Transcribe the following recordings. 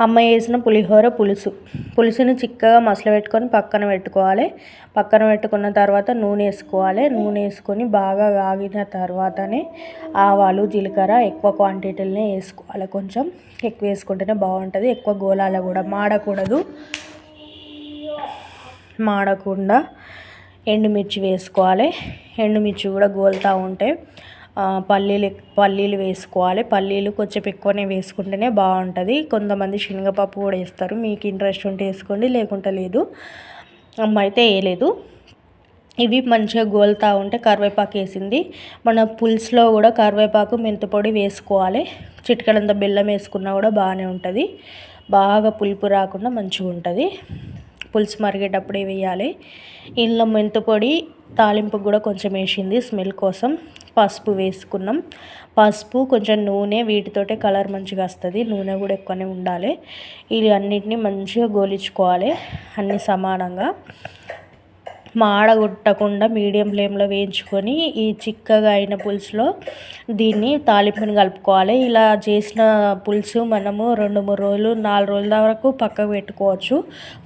అమ్మ చేసిన పులిహోర పులుసుని చిక్కగా మసలబెట్టుకొని పక్కన పెట్టుకోవాలి. పక్కన పెట్టుకున్న తర్వాత నూనె వేసుకోవాలి. నూనె వేసుకొని బాగా కాగిన తర్వాతనే ఆవాలు జీలకర్ర ఎక్కువ క్వాంటిటీలోనే వేసుకోవాలి. కొంచెం ఎక్కువ వేసుకుంటేనే బాగుంటుంది. ఎక్కువ గోలాల కూడా మాడకుండా ఎండుమిర్చి వేసుకోవాలి. ఎండుమిర్చి కూడా గోలుతూ ఉంటే పల్లీలు వేసుకోవాలి. పల్లీలు కొంచెం ఎక్కువనే వేసుకుంటేనే బాగుంటుంది. కొంతమంది శనగపప్పు కూడా వేస్తారు. మీకు ఇంట్రెస్ట్ ఉంటే వేసుకోండి, లేకుంటే లేదు. అమ్మ అయితే వేయలేదు. ఇవి మంచిగా గోలుతూ ఉంటే కరివేపాకు వేసింది. మన పులుసులో కూడా కరివేపాకు మెంతిపొడి వేసుకోవాలి. చిటికెడంత బెల్లం వేసుకున్నా కూడా బాగానే ఉంటుంది. బాగా పులుపు రాకుండా మంచిగా ఉంటుంది. పులుసు మరిగేటప్పుడే వేయాలి. ఇందులో మెంతిపొడి తాలింపుకు కూడా కొంచెం వేసింది స్మెల్ కోసం. పసుపు వేసుకున్నాం. పసుపు కొంచెం నూనె వీటితోటే కలర్ మంచిగా వస్తుంది. నూనె కూడా ఎక్కువనే ఉండాలి. ఇది అన్నిటిని మంచిగా గోలించుకోవాలి. అన్నీ సమానంగా మాడగొట్టకుండా మీడియం ఫ్లేమ్లో వేయించుకొని ఈ చిక్కగా అయిన పులుసులో దీన్ని తాలింపుని కలుపుకోవాలి. ఇలా చేసిన పులుసు మనము 2-3 రోజులు 4 రోజుల వరకు పక్కకు పెట్టుకోవచ్చు.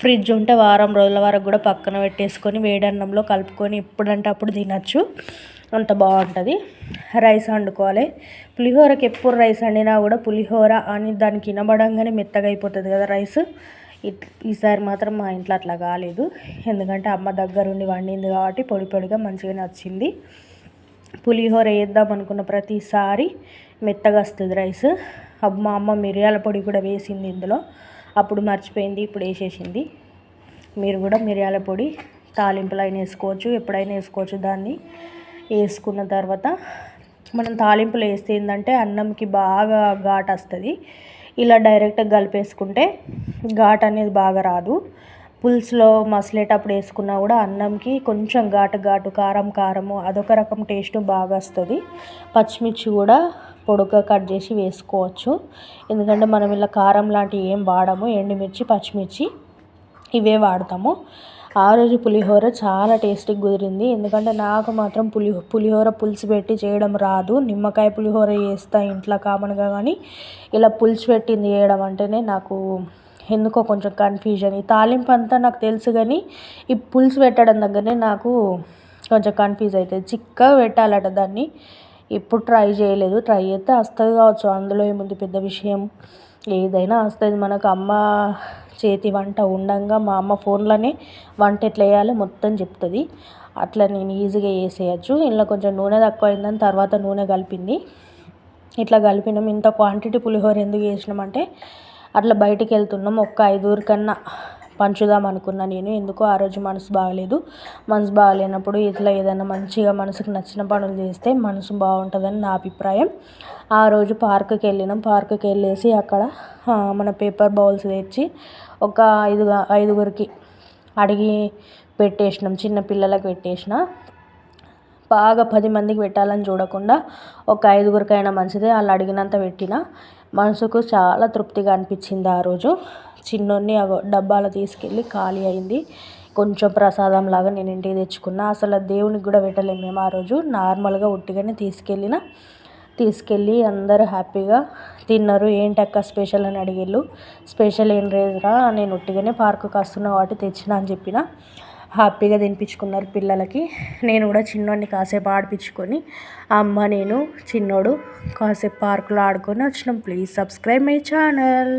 ఫ్రిడ్జ్ ఉంటే వారం రోజుల వరకు కూడా పక్కన పెట్టేసుకొని వేడన్నంలో కలుపుకొని ఎప్పుడంటే అప్పుడు తినచ్చు. అంత బాగుంటుంది. రైస్ వండుకోవాలి. పులిహోరకి ఎప్పుడు రైస్ వండినా కూడా పులిహోర అని దానికి వినబడంగానే మెత్తగా అయిపోతుంది కదా రైస్. ఈసారి మాత్రం మా ఇంట్లో అట్లా కాలేదు. ఎందుకంటే అమ్మ దగ్గరుండి వండింది కాబట్టి పొడి పొడిగా మంచిగానే వచ్చింది. పులిహోర వేద్దాం అనుకున్న ప్రతిసారి మెత్తగా వస్తుంది రైస్. మా అమ్మ మిరియాల పొడి కూడా వేసింది ఇందులో. అప్పుడు మర్చిపోయింది, ఇప్పుడు వేసేసింది. మీరు కూడా మిరియాల పొడి తాలింపులో అయినా వేసుకోవచ్చు, ఎప్పుడైనా వేసుకోవచ్చు. దాన్ని వేసుకున్న తర్వాత మనం తాలింపులు వేస్తే ఏంటంటే అన్నంకి బాగా ఘాటు వస్తుంది. ఇలా డైరెక్ట్గా కలిపేసుకుంటే ఘాటు అనేది బాగా రాదు. పులుసులో మసలేటప్పుడు వేసుకున్నా కూడా అన్నంకి కొంచెం ఘాటు కారము అదొక రకం టేస్ట్ బాగా వస్తుంది. పచ్చిమిర్చి కూడా పొడుగ్గా కట్ చేసి వేసుకోవచ్చు. ఎందుకంటే మనం ఇలా కారం లాంటివి ఏం వాడము. ఎండుమిర్చి పచ్చిమిర్చి ఇవే వాడతాము. ఆ రోజు పులిహోర చాలా టేస్టీగా కుదిరింది. ఎందుకంటే నాకు మాత్రం పులిహోర పులుసు పెట్టి చేయడం రాదు. నిమ్మకాయ పులిహోర చేస్తా ఇంట్లో కామన్గా, కానీ ఇలా పులుసు పెట్టింది చేయడం అంటేనే నాకు ఎందుకో కొంచెం కన్ఫ్యూజన్. ఈ తాలింపు అంతా నాకు తెలుసు, కానీ ఈ పులుసు పెట్టడం దగ్గరనే నాకు కొంచెం కన్ఫ్యూజ్ అవుతుంది. చిక్కగా పెట్టాలట దాన్ని. ఎప్పుడు ట్రై చేయలేదు. ట్రై చేస్తే వస్తుంది కావచ్చు, అందులో ఏముంది పెద్ద విషయం. ఏదైనా వస్తుంది మనకు. అమ్మ చేతి వంట ఉండంగా మా అమ్మ ఫోన్లోనే వంట ఎట్లా వేయాలో మొత్తం చెప్తుంది. అట్లా నేను ఈజీగా చేసేయచ్చు. ఇందులో కొంచెం నూనె తక్కువ అయిందని తర్వాత నూనె కలిపింది. ఇట్లా కలిపినాం. ఇంత క్వాంటిటీ పులిహోర ఎందుకు చేసినామంటే అట్లా బయటికి వెళ్తున్నాం, ఒక్క 5 కన్నా పంచుదాం అనుకున్నా నేను. ఎందుకో ఆ రోజు మనసు బాగలేదు. మనసు బాగలేనప్పుడు ఇట్లా ఏదైనా మంచిగా మనసుకు నచ్చిన పనులు చేస్తే మనసు బాగుంటుందని నా అభిప్రాయం. ఆ రోజు పార్కుకి వెళ్ళినాం. పార్కుకి వెళ్ళేసి అక్కడ మన పేపర్ బౌల్స్ తెచ్చి ఒక 5గురికి అడిగి పెట్టేసినాం. చిన్న పిల్లలకు పెట్టేసిన. బాగా 10 మందికి పెట్టాలని చూడకుండా ఒక 5గురికైనా మంచిదే వాళ్ళు అడిగినంత పెట్టిన. మనసుకు చాలా తృప్తిగా అనిపించింది ఆ రోజు. చిన్నోన్ని డబ్బాలో తీసుకెళ్ళి ఖాళీ అయింది. కొంచెం ప్రసాదం లాగా నేను ఇంటికి తెచ్చుకున్నా. అసలు దేవునికి కూడా పెట్టలేము మేము ఆ రోజు. నార్మల్గా ఉట్టిగానే తీసుకెళ్ళి అందరూ హ్యాపీగా తిన్నారు. ఏంటక్క స్పెషల్ అని అడిగిళ్ళు. స్పెషల్ ఏం లేదురా, నేను ఉట్టిగానే పార్కుకి వస్తున్నా కాబట్టి తెచ్చిన అని చెప్పిన. హ్యాపీగా తినిపించుకున్నారు పిల్లలకి. నేను కూడా చిన్నోడిని కాసేపు ఆడిపించుకొని అమ్మ నేను చిన్నోడు కాసేపు పార్కులో ఆడుకొని వచ్చినాం. Please subscribe my channel.